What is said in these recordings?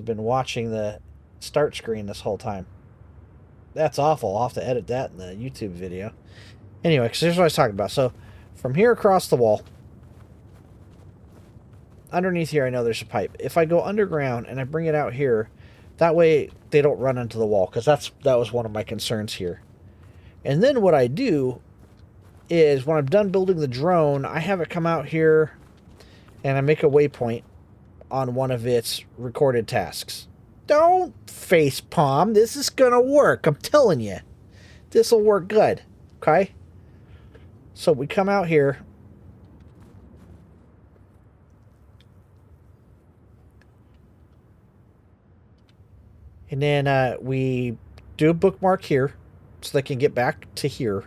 have been watching the start screen this whole time. That's awful. I'll have to edit that in the YouTube video. Anyway, because here's what I was talking about. So, from here across the wall, underneath here I know there's a pipe. If I go underground and I bring it out here, that way they don't run into the wall, because that was one of my concerns here. And then what I do is when I'm done building the drone, I have it come out here and I make a waypoint on one of its recorded tasks. Don't face palm. This is going to work. I'm telling you. This will work good. Okay? So we come out here. And then we do a bookmark here so they can get back to here.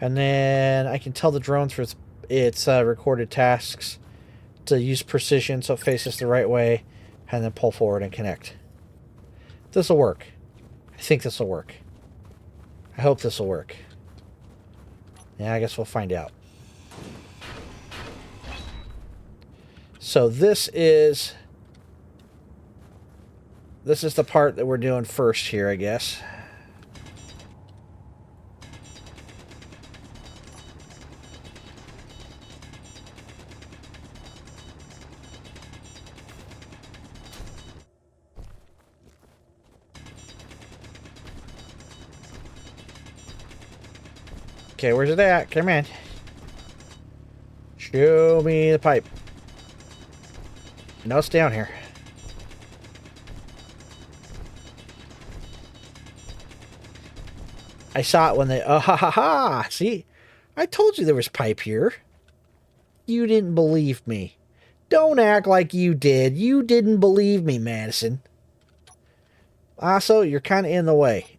And then I can tell the drone through its recorded tasks to use precision so it faces the right way, and then pull forward and connect. This will work. I think this will work. I hope this will work. Yeah, I guess we'll find out. So this is the part that we're doing first here, I guess. Okay, where's it at? Come in. Show me the pipe. No, it's down here. I saw it when they... Oh, ha, ha, ha! See? I told you there was pipe here. You didn't believe me. Don't act like you did. You didn't believe me, Madison. Also, you're kind of in the way.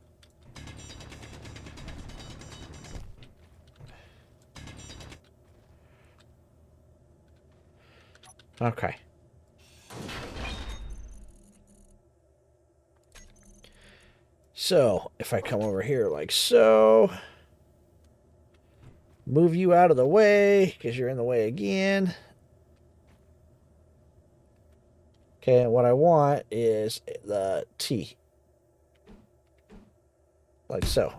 Okay. So, if I come over here like so, move you out of the way, because you're in the way again. Okay, and what I want is the T. Like so.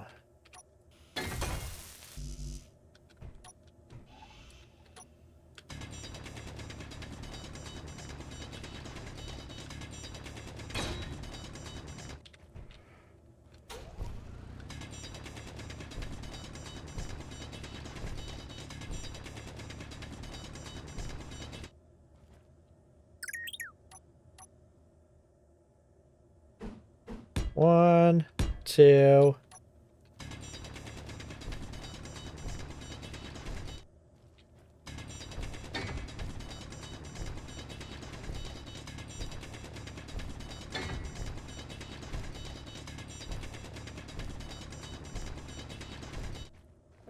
One, two.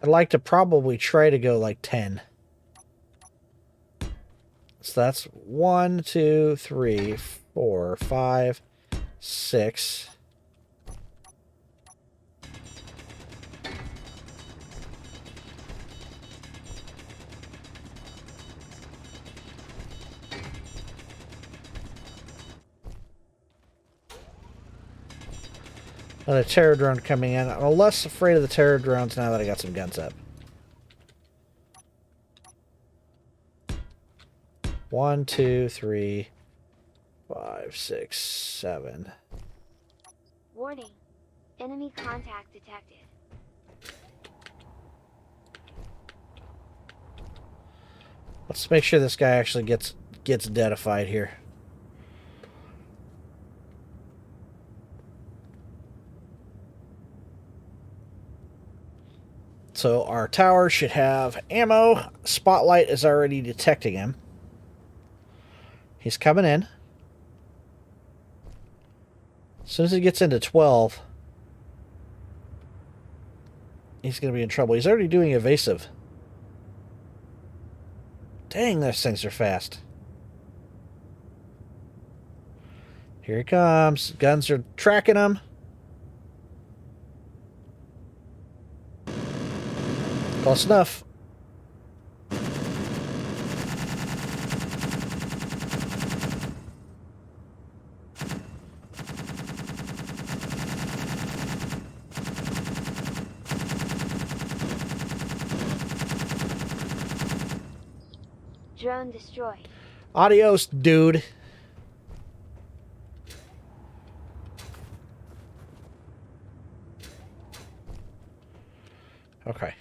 I'd like to probably try to go like 10. So that's 1, 2, 3, 4, 5, 6. And a terror drone coming in. I'm less afraid of the terror drones now that I got some guns up. 1, 2, 3, 5, 6, 7. Warning. Enemy contact detected. Let's make sure this guy actually gets deadified here. So our tower should have ammo. Spotlight is already detecting him. He's coming in. As soon as he gets into 12, he's going to be in trouble. He's already doing evasive. Dang, those things are fast. Here he comes. Guns are tracking him. Close enough. Drone destroyed. Adios, dude. Okay.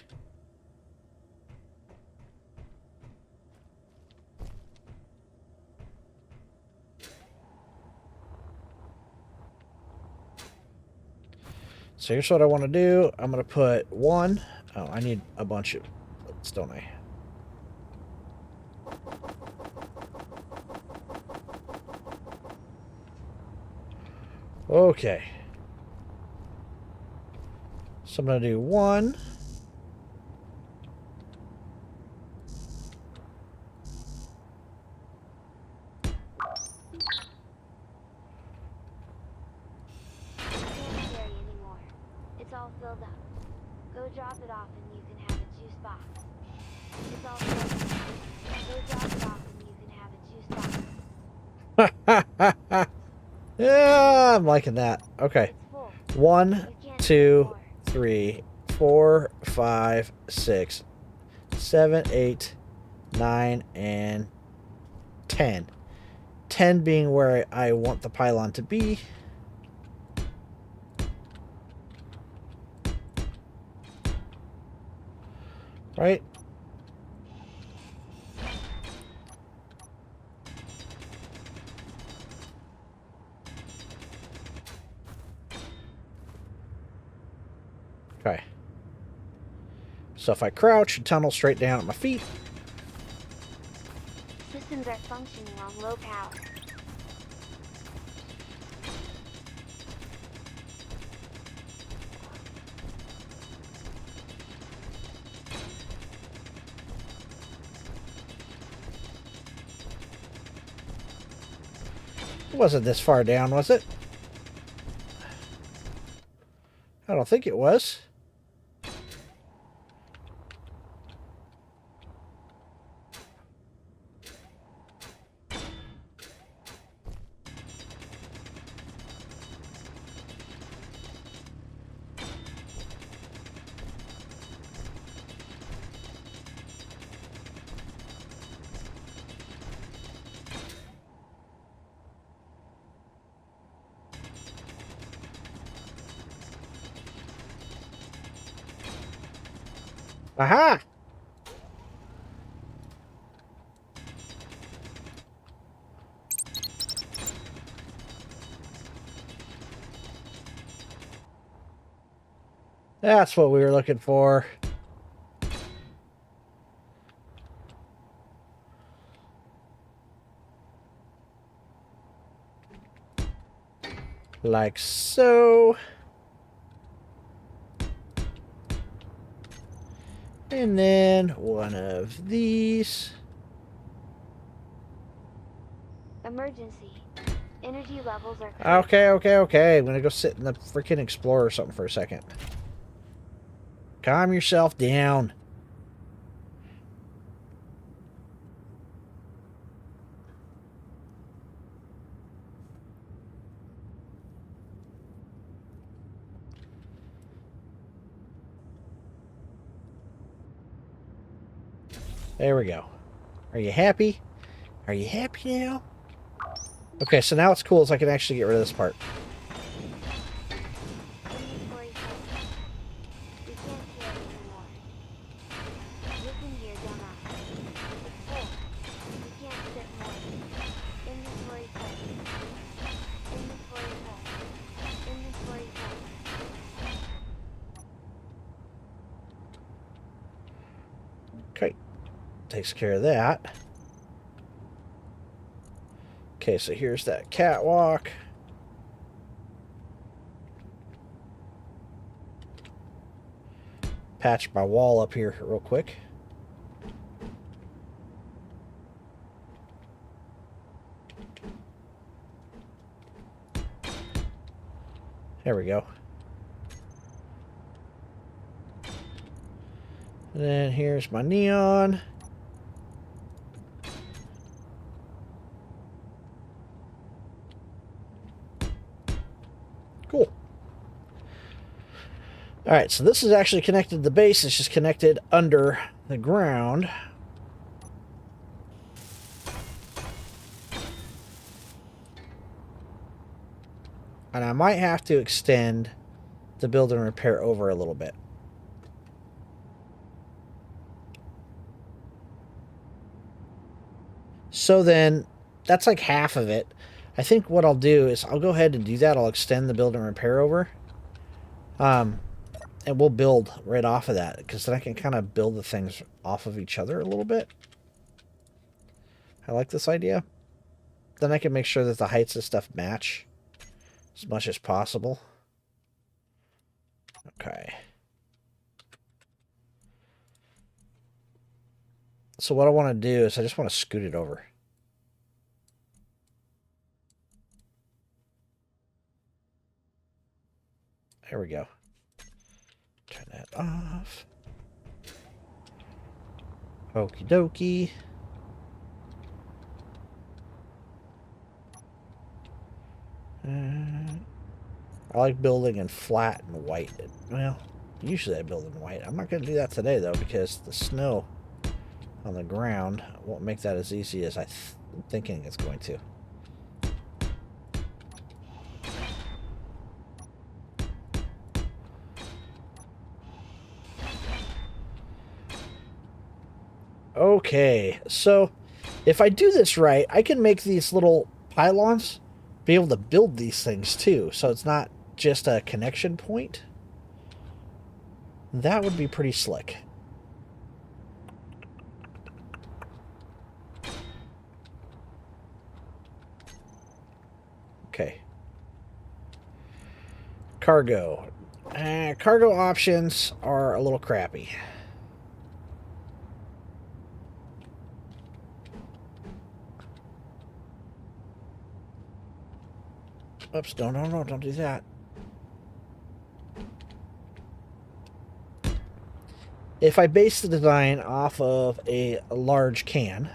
So here's what I want to do. I'm going to put one. Oh, I need a bunch of bullets, don't I? Okay. So I'm going to do one. Can't carry anymore. It's all filled up. Go drop it off and you can have a juice box. It's all filled up. Go drop it off and you can have a juice box. Yeah, I'm liking that. Okay. It's full. 1, You can't 2, more. 3, 4, 5, 6, 7, 8, 9, and 10. 10 being where I want the pylon to be. Right? Okay. So if I crouch and tunnel straight down at my feet. Systems are functioning on low power. It wasn't this far down, was it? I don't think it was. Aha! That's what we were looking for. Like so. And then one of these. Emergency. Energy levels are Okay. I'm gonna go sit in the freaking Explorer or something for a second. Calm yourself down. There we go. Are you happy? Are you happy now? Okay, so now what's cool is I can actually get rid of this part. inventory full. We can't carry anymore. Listen here, dumbass. It's full. We can't fit more. Inventory full. Inventory full. Inventory full. Okay. Takes care of that. Okay, so here's that catwalk. Patch my wall up here real quick. There we go. And then here's my neon. Cool. All right, so this is actually connected to the base. It's just connected under the ground. And I might have to extend the build and repair over a little bit. So then, that's like half of it. I think what I'll do is I'll go ahead and do that. I'll extend the build and repair over. And we'll build right off of that, because then I can kind of build the things off of each other a little bit. I like this idea. Then I can make sure that the heights of stuff match as much as possible. Okay. So what I want to do is I just want to scoot it over. There we go. Turn that off. Okie dokie. I like building in flat and white. Well, usually I build in white. I'm not going to do that today, though, because the snow on the ground won't make that as easy as I'm thinking it's going to. Okay, so if I do this right, I can make these little pylons be able to build these things too, so it's not just a connection point. That would be pretty slick. Okay. Cargo. Cargo options are a little crappy. Oops, no, don't do that. If I base the design off of a large can,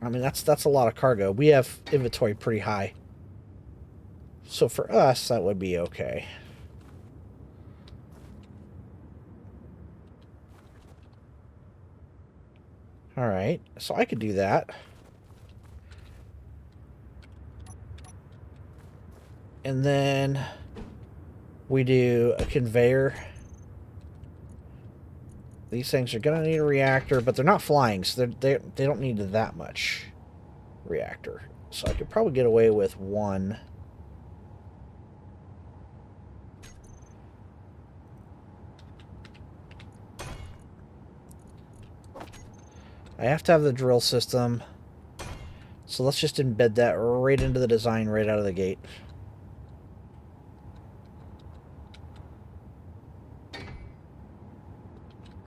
I mean, that's a lot of cargo. We have inventory pretty high. So for us, that would be okay. Alright, so I could do that. And then we do a conveyor. These things are going to need a reactor, but they're not flying, so they don't need that much reactor. So I could probably get away with one. I have to have the drill system, so let's just embed that right into the design right out of the gate.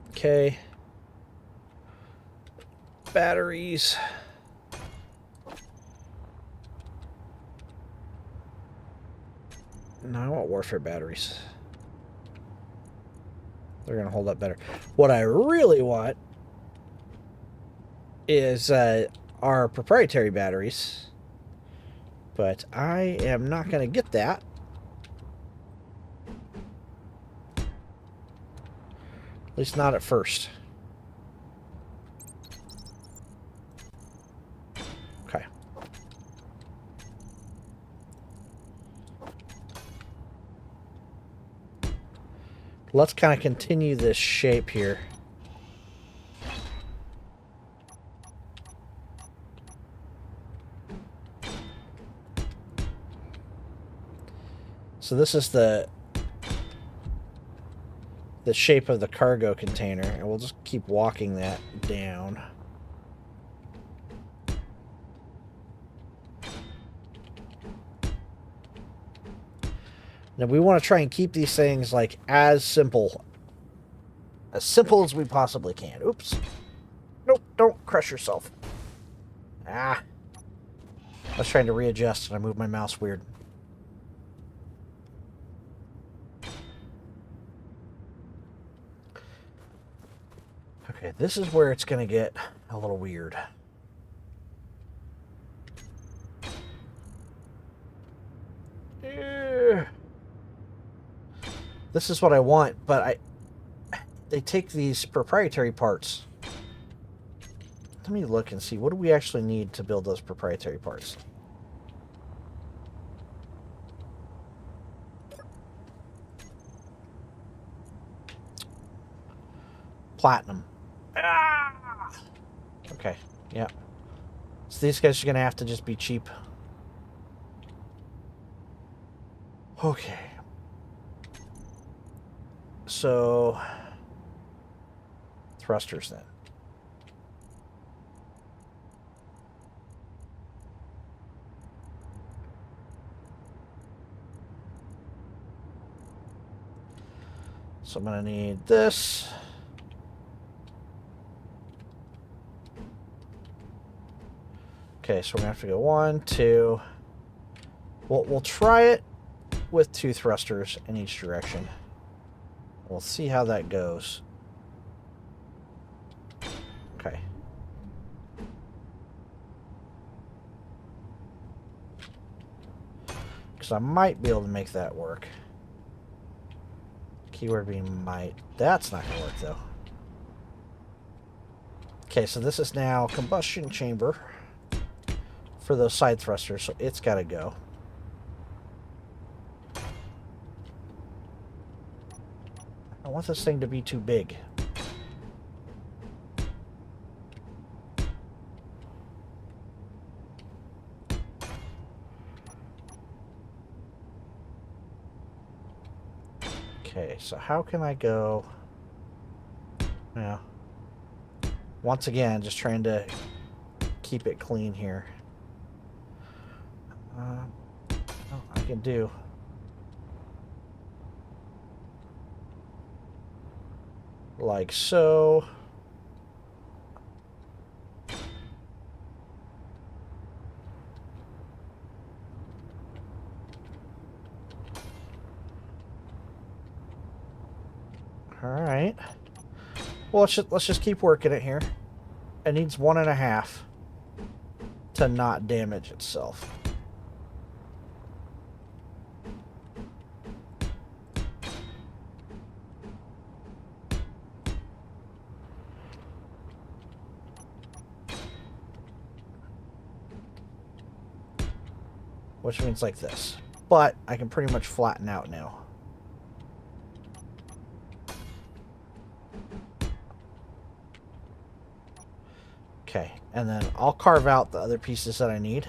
Okay. Batteries. No, I want warfare batteries. They're going to hold up better. What I really want is our proprietary batteries, but I am not going to get that. At least not at first. Okay. Let's kind of continue this shape here. So this is the shape of the cargo container, and we'll just keep walking that down. Now we want to try and keep these things like as simple as we possibly can. Oops. Nope, don't crush yourself. Ah. I was trying to readjust and I moved my mouse weird. Okay, this is where it's going to get a little weird. This is what I want, but they take these proprietary parts let me look and see, what do we actually need to build those proprietary parts? Platinum. Ah! Okay, yeah. So these guys are going to have to just be cheap. Okay. So, thrusters then. So I'm going to need this. Okay, so we're going to have to go 1, 2. We'll try it with 2 thrusters in each direction. We'll see how that goes. Okay. Because I might be able to make that work. Keyword being might. That's not going to work, though. Okay, so this is now combustion chamber for those side thrusters, so it's got to go. I want this thing to be too big. Okay, so how can I go? Yeah. Once again, just trying to keep it clean here. Oh, I can do. Like so. All right. Well, let's just keep working it here. It needs 1.5 to not damage itself. Which means like this. But I can pretty much flatten out now. Okay, and then I'll carve out the other pieces that I need.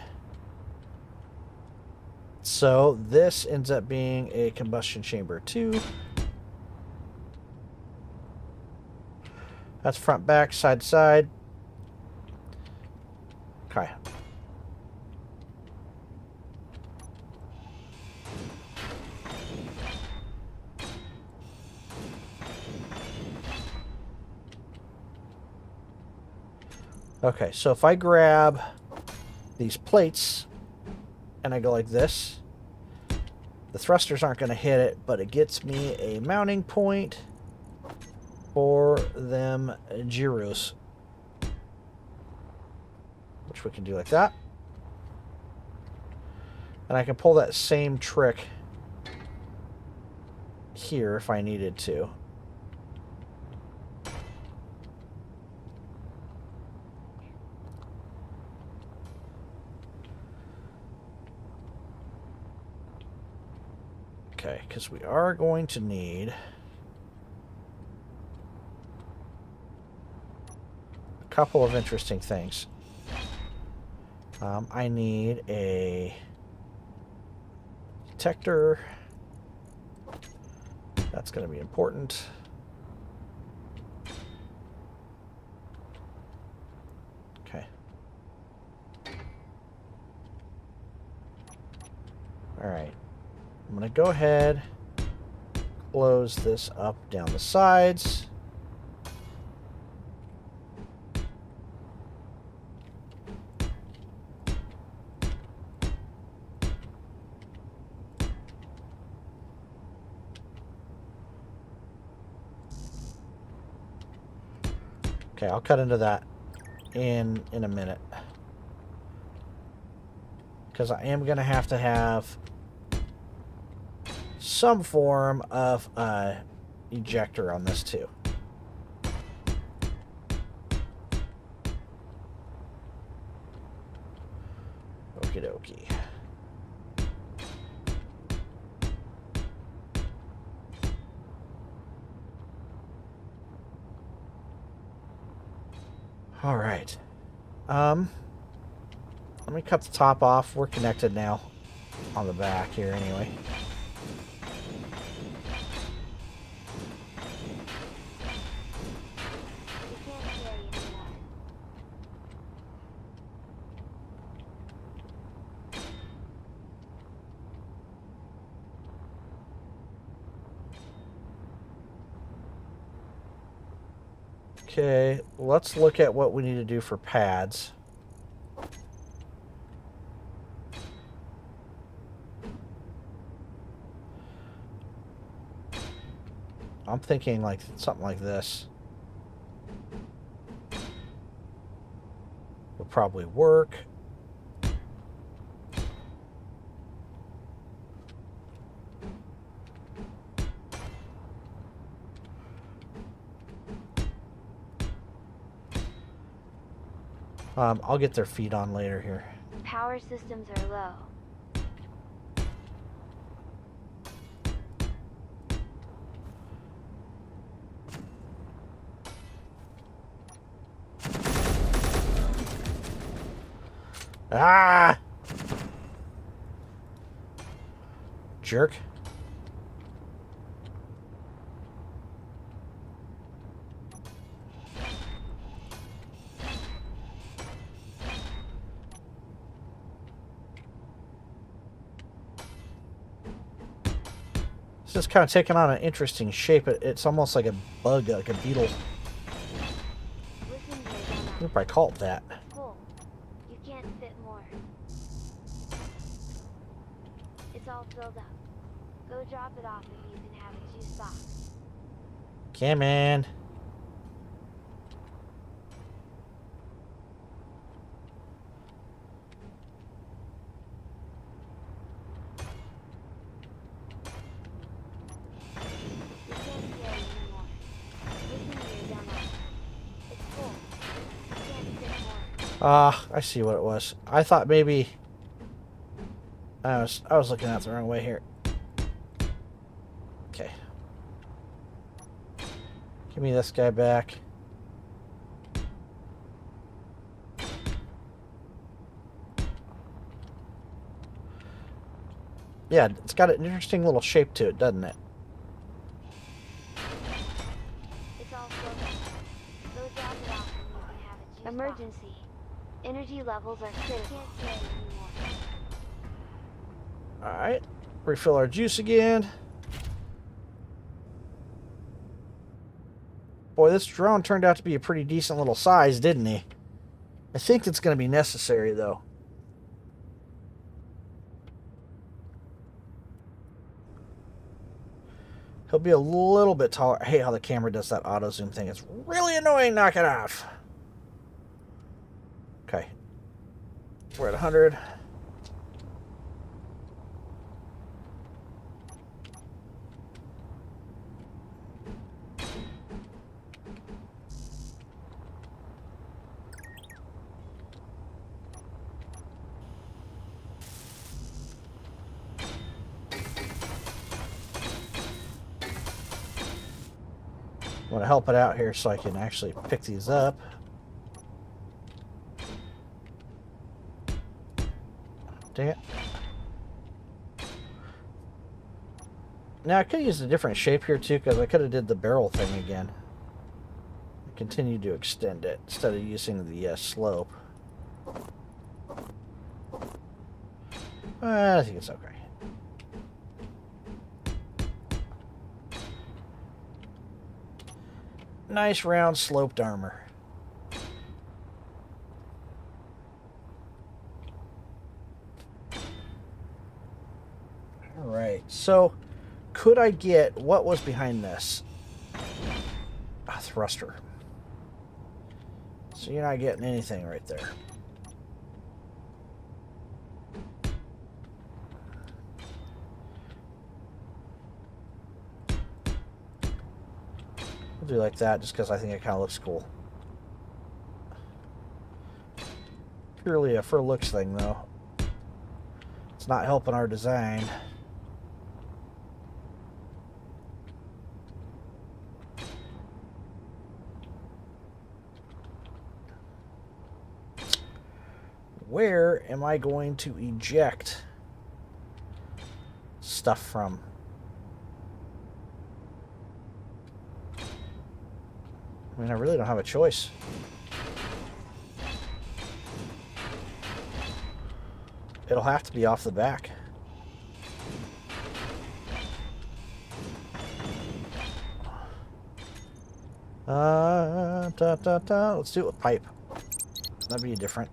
So this ends up being a combustion chamber 2. That's front, back, side to side. Okay. Okay, so if I grab these plates and I go like this, the thrusters aren't going to hit it, but it gets me a mounting point for them gyros, which we can do like that. And I can pull that same trick here if I needed to. Okay, because we are going to need a couple of interesting things. I need a detector. That's going to be important. Okay. All right. I'm going to go ahead, close this up down the sides. Okay, I'll cut into that in a minute. Because I am going to have some form of ejector on this too. Okie dokie. All right. Let me cut the top off. We're connected now on the back here anyway. We can't carry anymore. Okay, let's look at what we need to do for pads. I'm thinking like something like this would probably work. I'll get their feet on later here. Power systems are low. Ah! Jerk. This is kind of taking on an interesting shape. It's almost like a bug, like a beetle. Listen here, I Donna. if I call it that. Full. You can't fit more. It's all filled up. Go drop it off and you can have a juice box. Come in. We can't carry anymore. Listen here, Donna. It's full. You can't fit more. Ah, I see what it was. I thought maybe I was looking at it the wrong way here. Okay. Give me this guy back. Yeah, it's got an interesting little shape to it, doesn't it? It's all filled up. Go drop it off and you can have a juice Emergency. Energy levels are critical. Can't carry anymore. Alright. Refill our juice again. Boy, this drone turned out to be a pretty decent little size, didn't he? I think it's going to be necessary, though. He'll be a little bit taller. I hate how the camera does that auto zoom thing. It's really annoying. Knock it off. Okay. We're at 100. I want to help it out here so I can actually pick these up. Dang it. Now I could use a different shape here too, because I could have did the barrel thing again. Continue to extend it instead of using the slope. I think it's okay. Nice round sloped armor. Alright, so could I get what was behind this? A thruster. So you're not getting anything right there. We'll do like that just because I think it kind of looks cool. Purely a for looks thing though. It's not helping our design. Where am I going to eject stuff from? I mean, I really don't have a choice. It'll have to be off the back. Let's do it with pipe. That'd be different.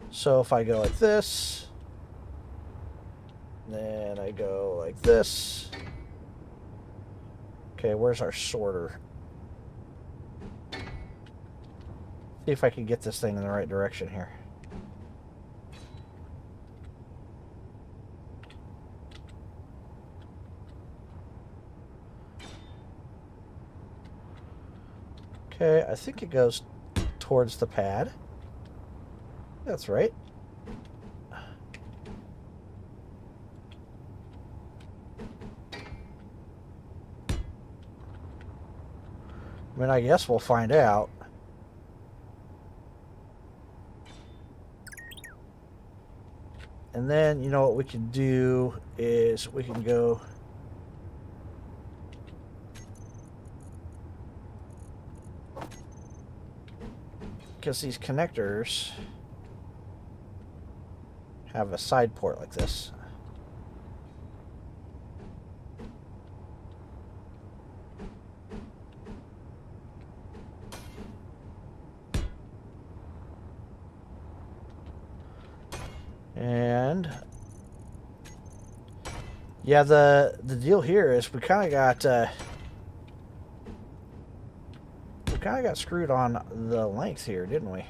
So if I go like this, then I go like this. Okay, where's our sorter? See if I can get this thing in the right direction here. Okay, I think it goes towards the pad. That's right. I mean, I guess we'll find out. And then, you know what we can do is we can go... Because these connectors have a side port like this. And yeah, the deal here is we kind of got screwed on the length here, didn't we?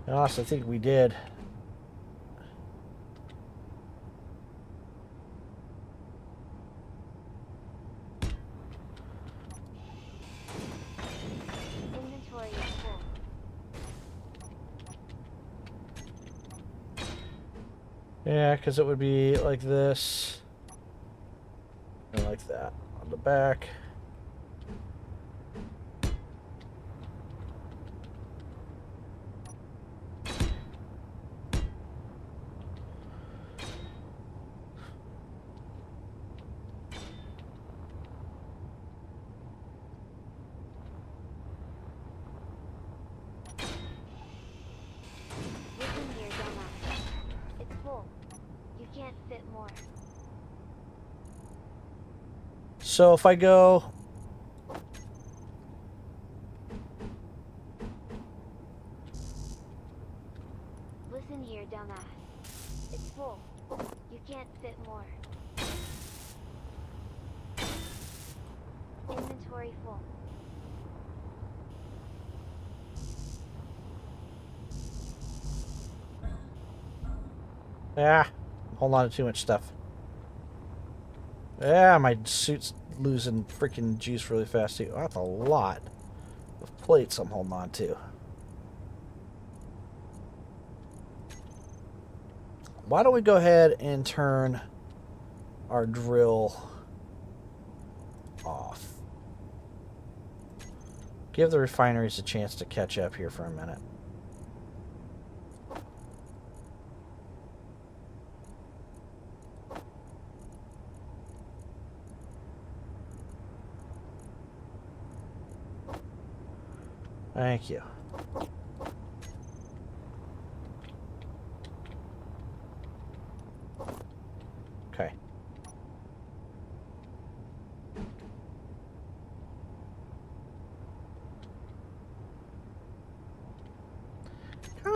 And also, I think we did. Inventory is full. Yeah, because it would be like this and like that on the back. Listen here, dumbass. It's full. You can't fit more. So if I go... Listen here, dumbass. It's full. You can't fit more. Inventory full. Ah, hold on to too much stuff. Yeah, my suit's losing freaking juice really fast too. Oh, that's a lot of plates I'm holding on to. Why don't we go ahead and turn our drill off? Give the refineries a chance to catch up here for a minute. Thank you. Okay.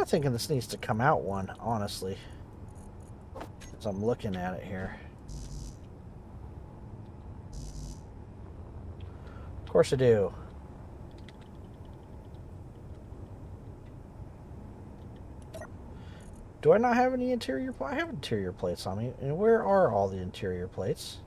of thinking this needs to come out one, honestly. As I'm looking at it here. Of course I do. Do I not have any interior plates? I have interior plates on me. And where are all the interior plates?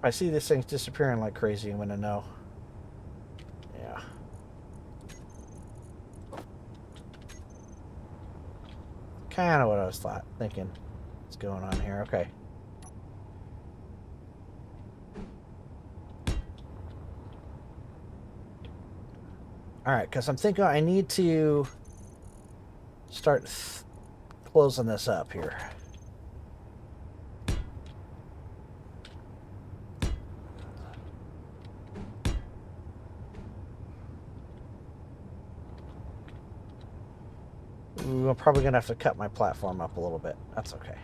I see these things disappearing like crazy. I'm gonna know. Yeah. Kind of what I was thinking. What's going on here? Okay. All right, because I'm thinking I need to start closing this up here. Ooh, I'm probably going to have to cut my platform up a little bit. That's okay.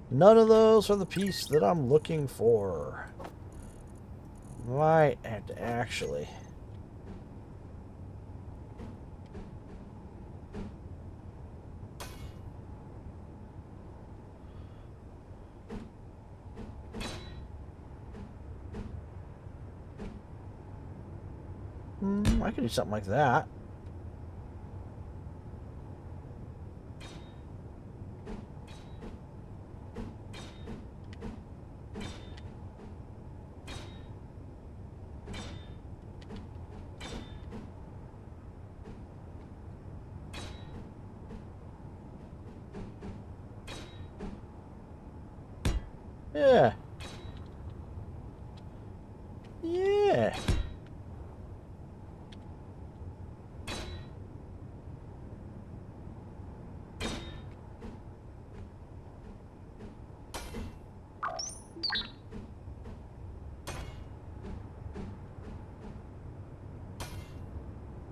None of those are the piece that I'm looking for. Might have to actually... I could do something like that. Yeah. Yeah.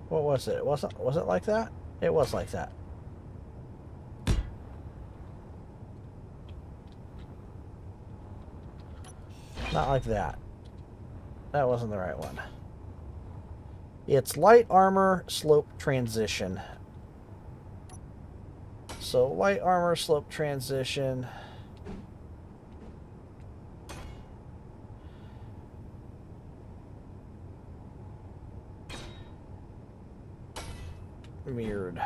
What was it? Was it like that? It was like that. Not like that. That wasn't the right one. It's light armor slope transition. So light armor slope transition. Mirrored.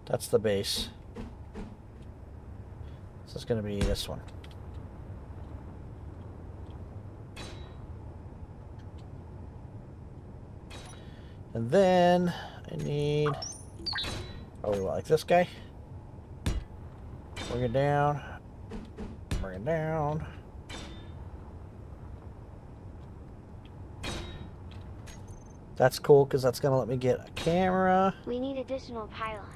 That's the base. So it's going to be this one. And then I need, probably what, like this guy? Bring it down. Bring it down. That's cool because that's going to let me get a camera. We need additional pylons.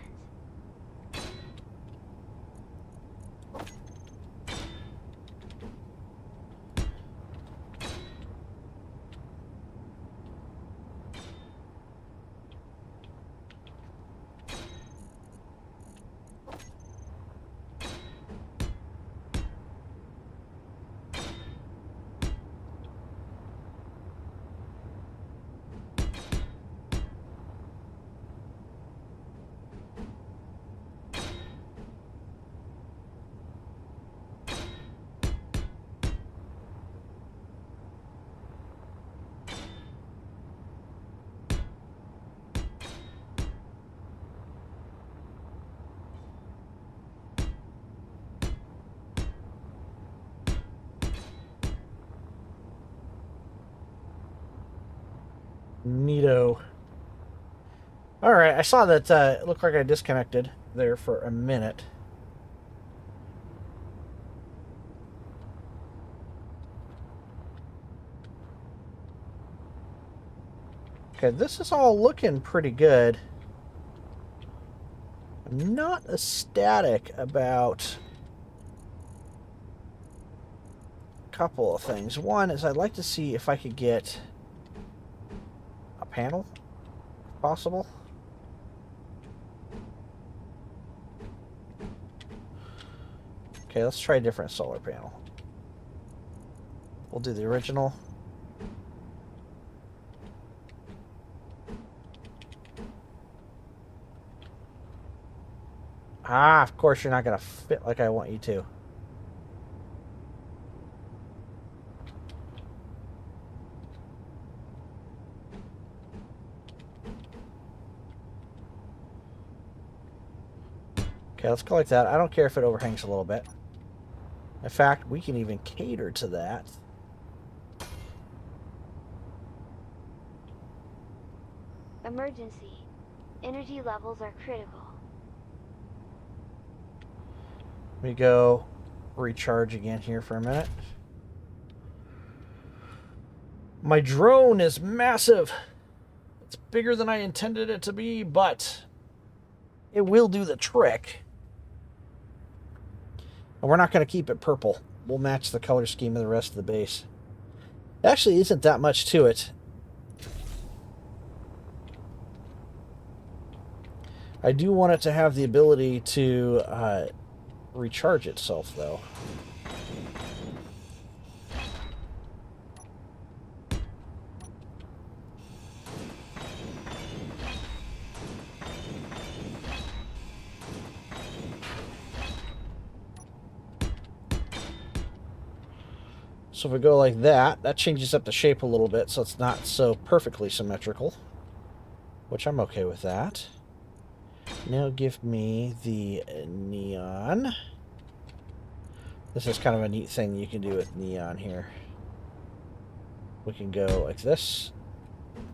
Neato. Alright, I saw that it looked like I disconnected there for a minute. Okay, this is all looking pretty good. I'm not ecstatic about a couple of things. One is I'd like to see if I could get a panel, if possible. Okay, let's try a different solar panel. We'll do the original. Ah, of course you're not going to fit like I want you to. Okay, let's go like that. I don't care if it overhangs a little bit. In fact, we can even cater to that. Emergency. Energy levels are critical. Let me go recharge again here for a minute. My drone is massive. It's bigger than I intended it to be, but it will do the trick. And we're not going to keep it purple. We'll match the color scheme of the rest of the base. Actually, isn't that much to it. I do want it to have the ability to recharge itself, though. So if we go like that, that changes up the shape a little bit so it's not so perfectly symmetrical, which I'm okay with that. Now give me the neon. This is kind of a neat thing you can do with neon here. We can go like this,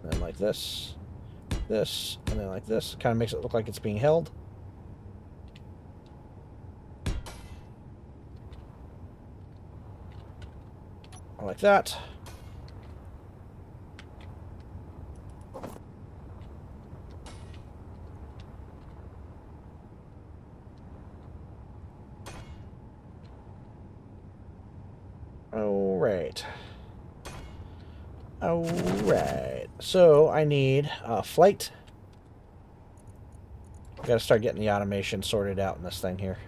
and then like this, and then like this. Kind of makes it look like it's being held. Like that. Alright. Alright. So I need flight. Gotta start getting the automation sorted out in this thing here.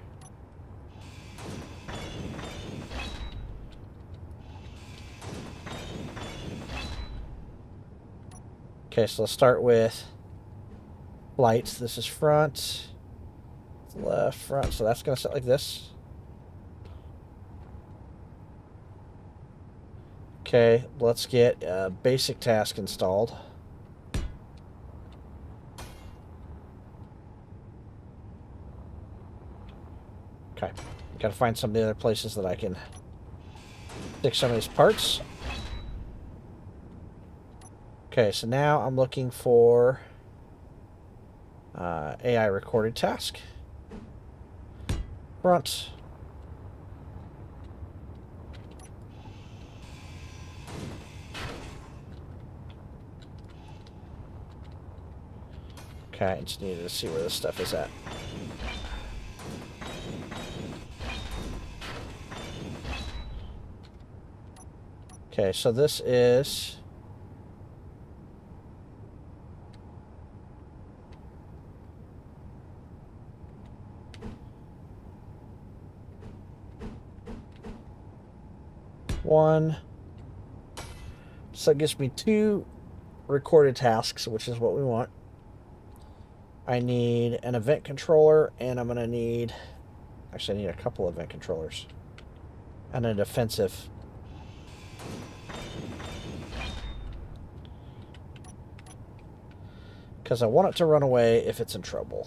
Okay, so let's start with lights. This is front, left, front. So that's going to sit like this. Okay, let's get a basic task installed. Okay, got to find some of the other places that I can stick some of these parts. Okay, so now I'm looking for AI recorded task. Front. Okay, I just needed to see where this stuff is at. Okay, so this is... one. So it gives me 2 recorded tasks, which is what we want. I need an event controller, and I'm going to need... Actually, I need a couple event controllers. And a defensive. Because I want it to run away if it's in trouble.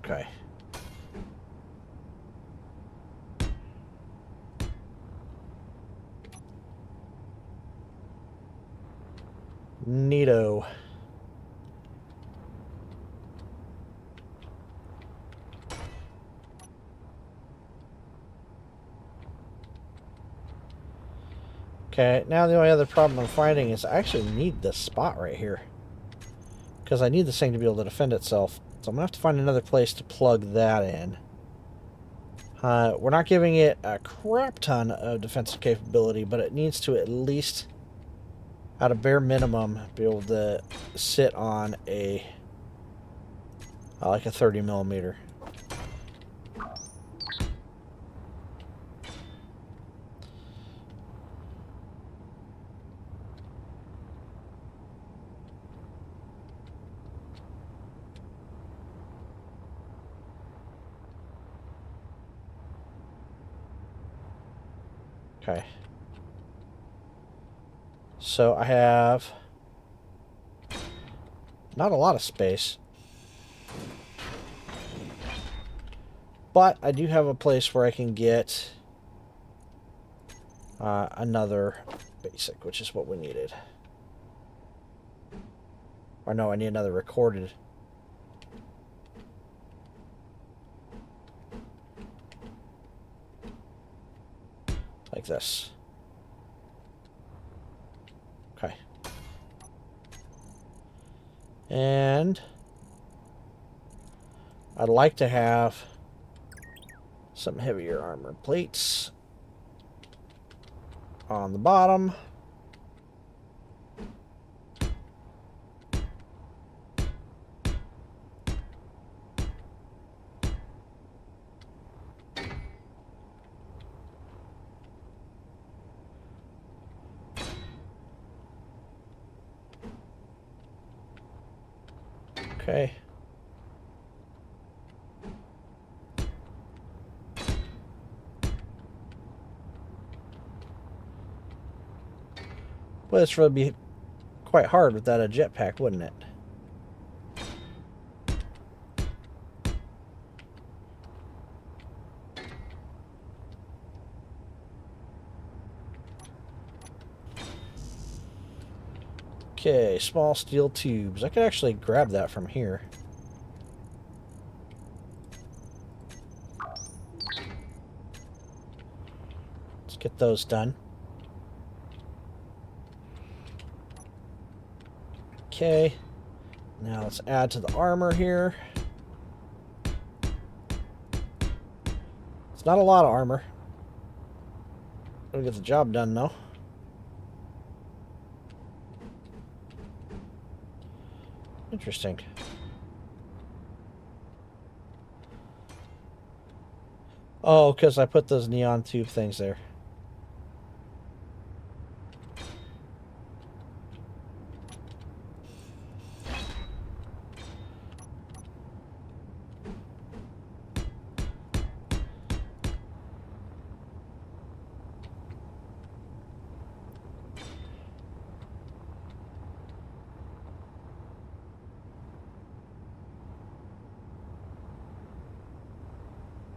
Okay. Neato. Okay, now the only other problem I'm finding is I actually need this spot right here. Because I need this thing to be able to defend itself. So I'm going to have to find another place to plug that in. We're not giving it a crap ton of defensive capability, but it needs to at least, at a bare minimum, be able to sit on a like a 30 millimeter. Okay. So I have not a lot of space. But I do have a place where I can get another basic, which is what we needed. Or no, I need another recorded. Like this. Okay. And I'd like to have some heavier armor plates on the bottom. Okay. Well, this would be quite hard without a jetpack, wouldn't it? Okay, small steel tubes. I could actually grab that from here. Let's get those done. Okay, now let's add to the armor here. It's not a lot of armor. It'll get the job done, though. Interesting. Oh, because I put those neon tube things there.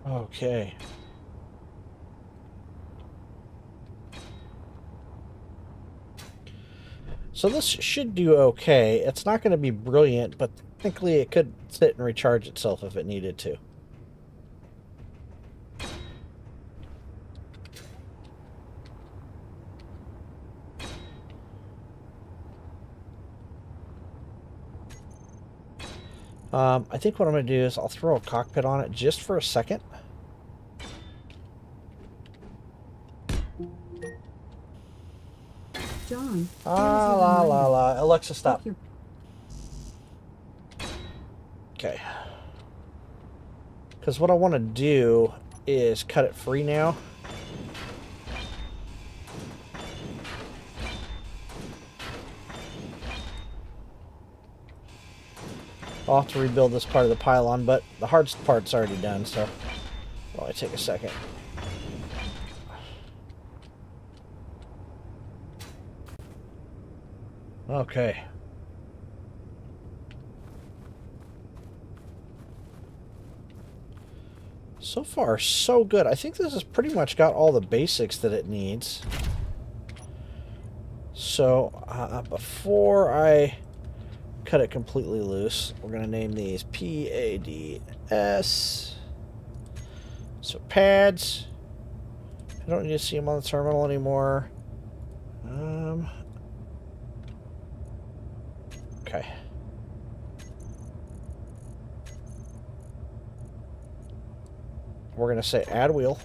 Okay. So this should do okay. It's not going to be brilliant, but technically it could sit and recharge itself if it needed to. I think what I'm going to do is I'll throw a cockpit on it just for a second. John. La. Alexa, stop. Okay. Because what I want to do is cut it free now. I'll have to rebuild this part of the pylon, but the hardest part's already done, so it'll only take a second. Okay. So far, so good. I think this has pretty much got all the basics that it needs. So, before I cut it completely loose, we're going to name these PADS. So, pads. I don't need to see them on the terminal anymore. Okay. We're going to say add wheel.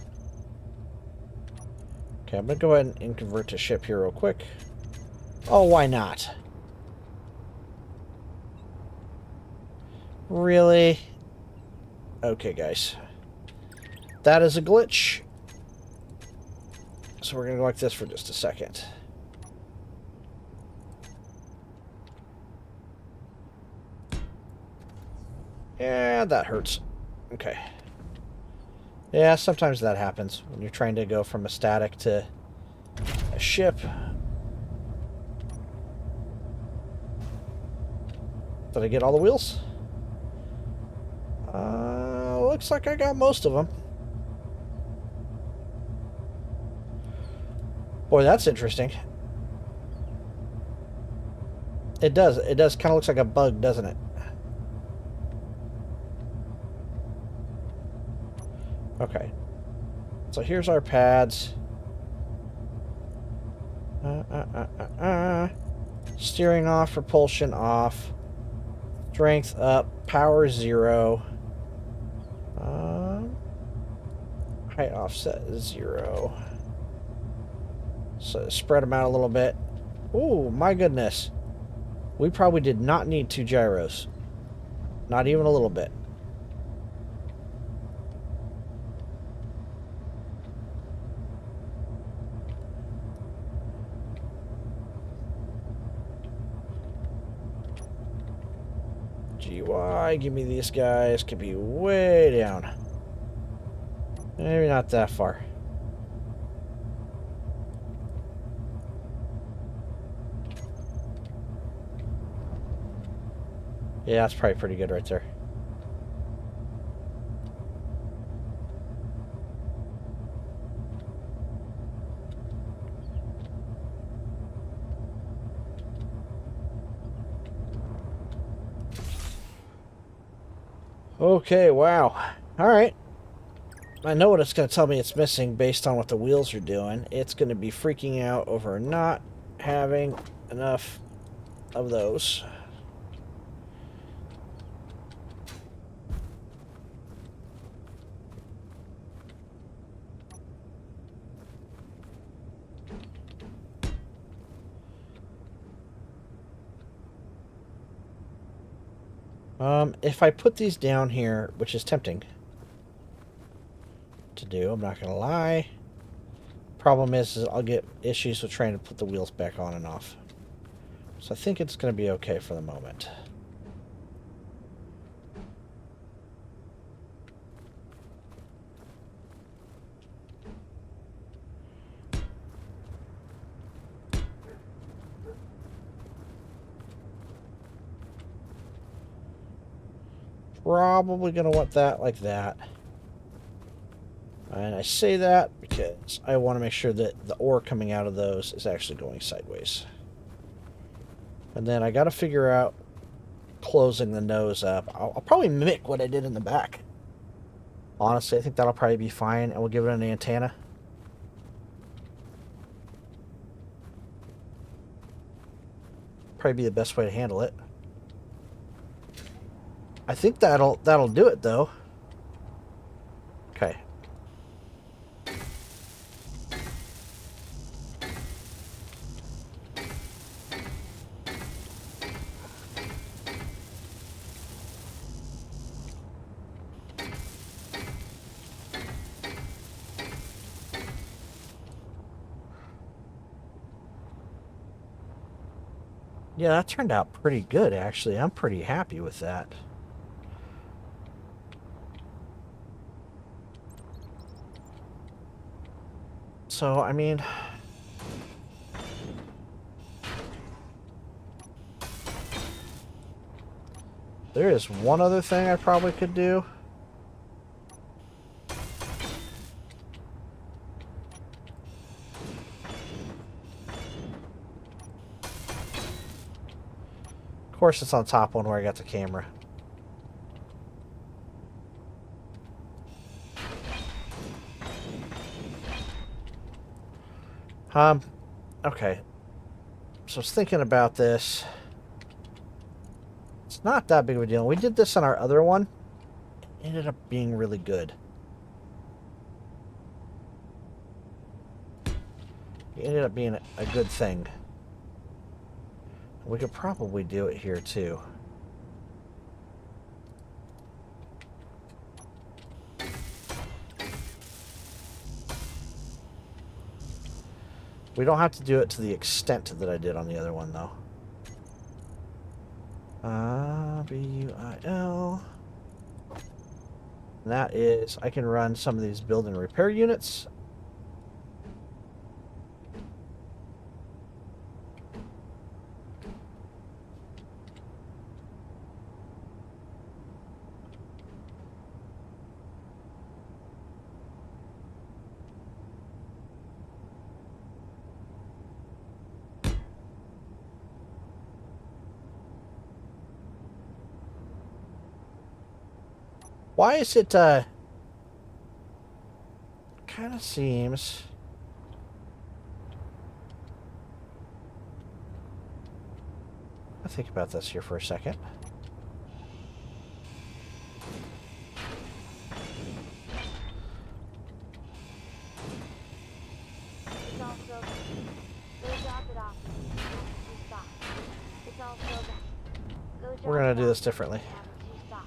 Okay, I'm going to go ahead and convert to ship here real quick. Oh, why not? Really? Okay, guys. That is a glitch. So we're going to go like this for just a second. Yeah, that hurts. Okay. Yeah, sometimes that happens when you're trying to go from a static to a ship. Did I get all the wheels? Looks like I got most of them. Boy, that's interesting. It does. It does kind of looks like a bug, doesn't it? Okay. So here's our pads. Steering off, propulsion off. Strength up, power 0. Height offset 0. So spread them out a little bit. Ooh, my goodness. We probably did not need 2 gyros. Not even a little bit. GUI, give me these guys. Could be way down. Maybe not that far. Yeah, that's probably pretty good right there. Okay, wow. Alright. I know what it's going to tell me it's missing based on what the wheels are doing. It's going to be freaking out over not having enough of those. If I put these down here, which is tempting to do, I'm not going to lie. Problem is I'll get issues with trying to put the wheels back on and off. So I think it's going to be okay for the moment. Probably going to want that like that. And I say that because I want to make sure that the ore coming out of those is actually going sideways. And then I got to figure out closing the nose up. I'll probably mimic what I did in the back. Honestly, I think that'll probably be fine, and we'll give it an antenna. Probably be the best way to handle it. I think that'll do it though. Okay. Yeah, that turned out pretty good actually. I'm pretty happy with that. So, I mean, there is one other thing I probably could do. Of course, it's on top one where I got the camera. Okay. So I was thinking about this. It's not that big of a deal. We did this on our other one. It ended up being really good. It ended up being a good thing. We could probably do it here too. We don't have to do it to the extent that I did on the other one, though. BUIL. And that is, I can run some of these build and repair units. Why is it, kind of seems... I'll think about this here for a second. It's all filled up. Go drop it off and you can have a juice box. It's all filled up. Go drop We're going it to do this off differently. and you can have a juice box.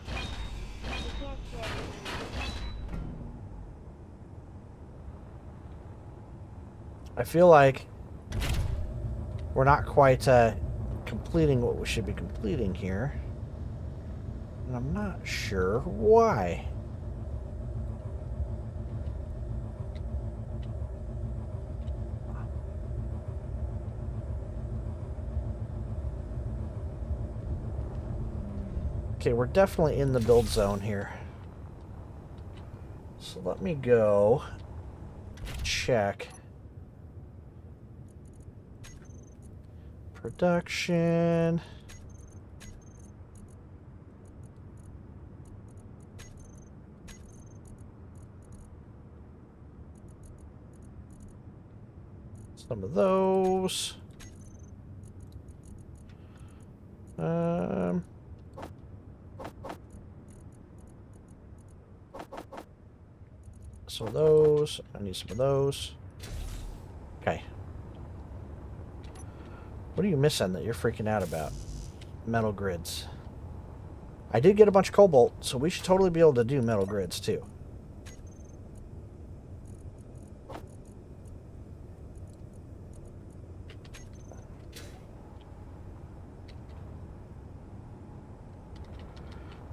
You can't carry it anymore. I feel like we're not quite completing what we should be completing here. And I'm not sure why. Okay, we're definitely in the build zone here. So let me go check. Production. Some of those. Some of those. I need some of those. Okay. What are you missing that you're freaking out about? Metal grids. I did get a bunch of cobalt, so we should totally be able to do metal grids too.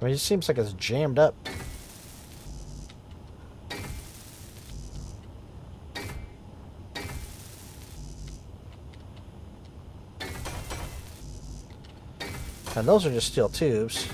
I mean, it seems like it's jammed up. And those are just steel tubes.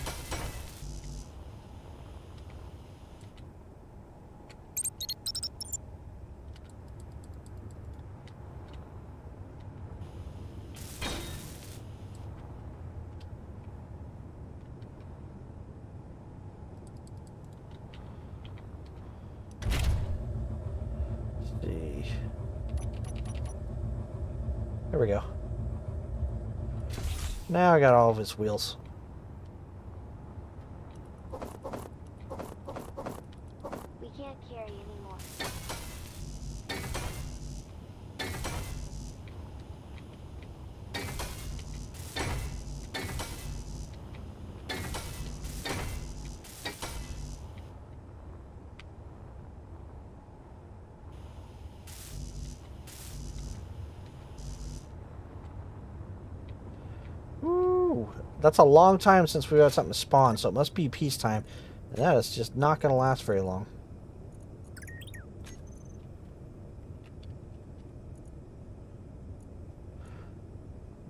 Let's see. There we go. Now I got all of his wheels. We can't carry anymore. Woo! That's a long time since we had something to spawn, so it must be peacetime. And that is just not going to last very long.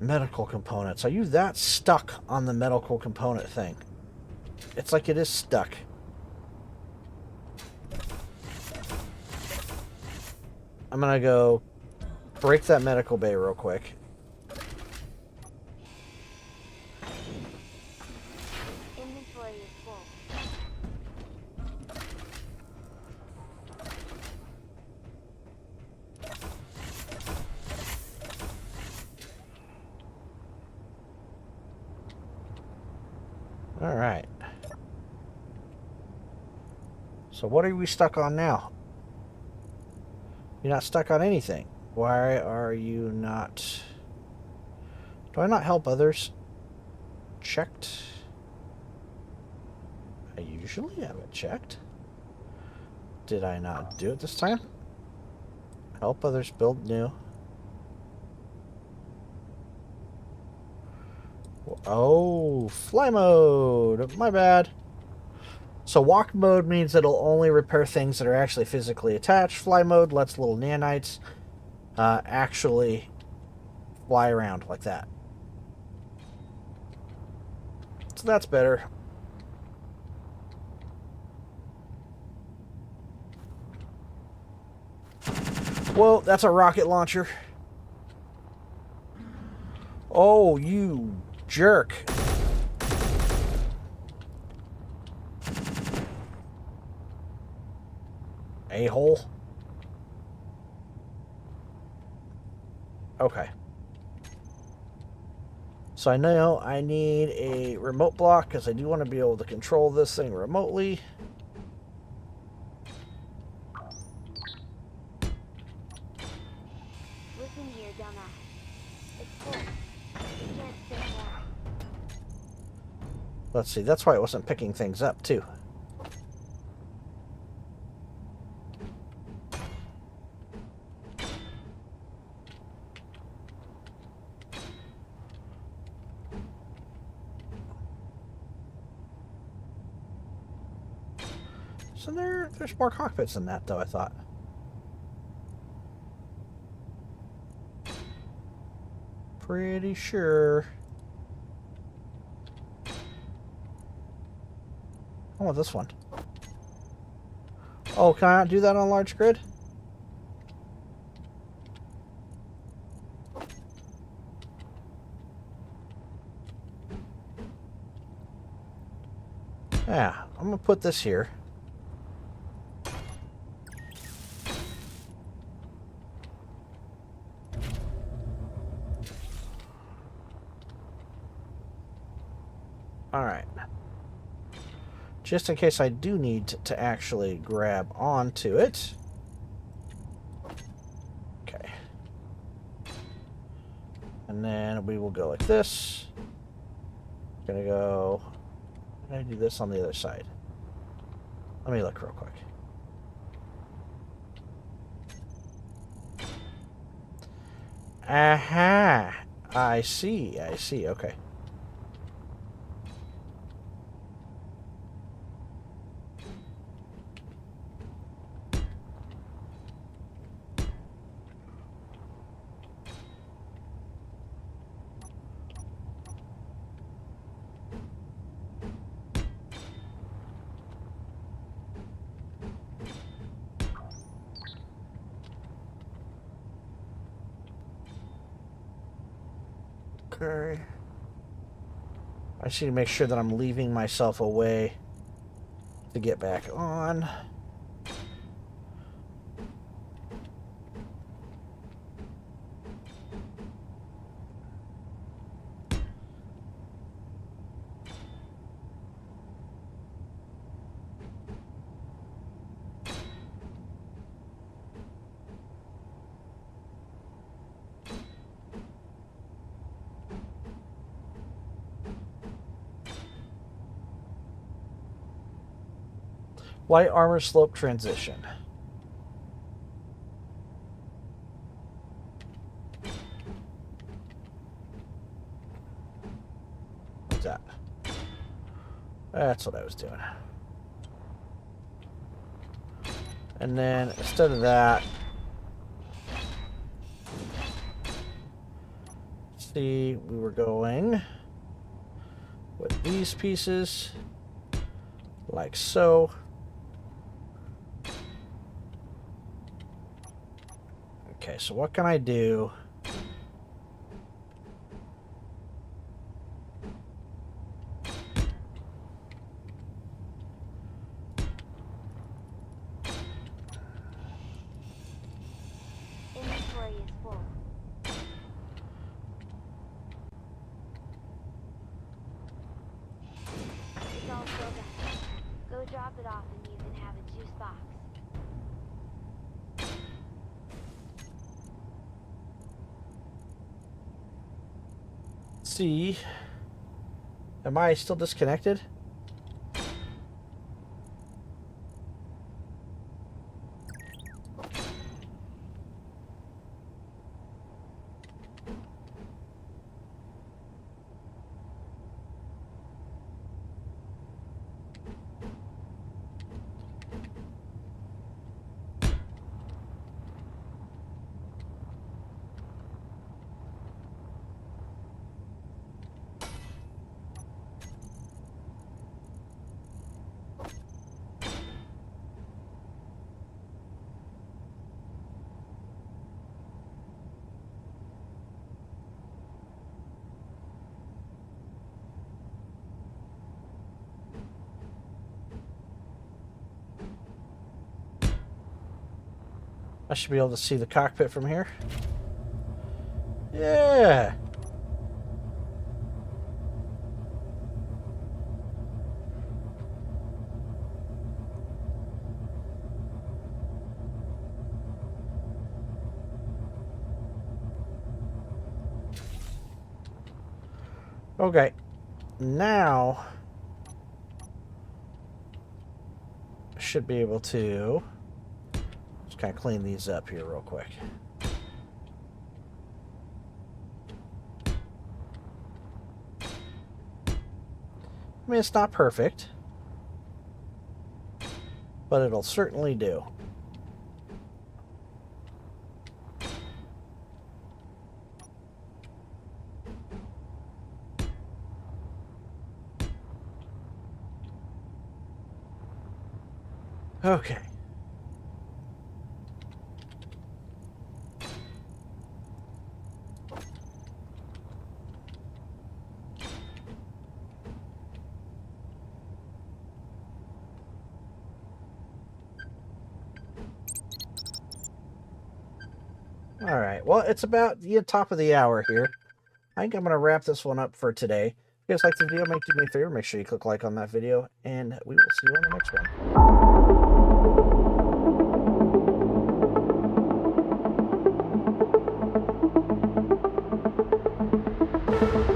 Medical components. Are you that stuck on the medical component thing? It's like it is stuck. I'm going to go break that medical bay real quick. Inventory is full. Alright. So what are we stuck on now? You're not stuck on anything. Why are you not... Do I not help others? Checked. I usually have it checked. Did I not do it this time? Help others build new. Oh, fly mode. My bad. So walk mode means it'll only repair things that are actually physically attached. Fly mode lets little nanites actually fly around like that. So that's better. Whoa, that's a rocket launcher. Oh, you jerk. A-hole. Okay. So I know I need a remote block because I do want to be able to control this thing remotely. Listen here, dumbass. It's full. You can't fit more. Let's see, that's why it wasn't picking things up, too. So there's more cockpits than that, though, I thought. Pretty sure. I want this one. Oh, can I not do that on large grid? Yeah, I'm gonna put this here. Alright. Just in case I do need to actually grab onto it. Okay. And then we will go like this. Gonna go... How do I do this on the other side? Let me look real quick. Aha! I see, okay. Okay. I just need to make sure that I'm leaving myself a way to get back on. Light armor slope transition. What's that? That's what I was doing. And then instead of that, see, we were going with these pieces like so. Okay, so what can I do? Inventory is full. drop it off and you can have a juice box. See, am I still disconnected? I should be able to see the cockpit from here. Yeah. Okay. Now I should be able to just kind of clean these up here real quick. I mean, it's not perfect, but it'll certainly do. Okay. All right. Well, it's about the top of the hour here. I think I'm going to wrap this one up for today. If you guys like the video, do me a favor, make sure you click like on that video, and we will see you on the next one.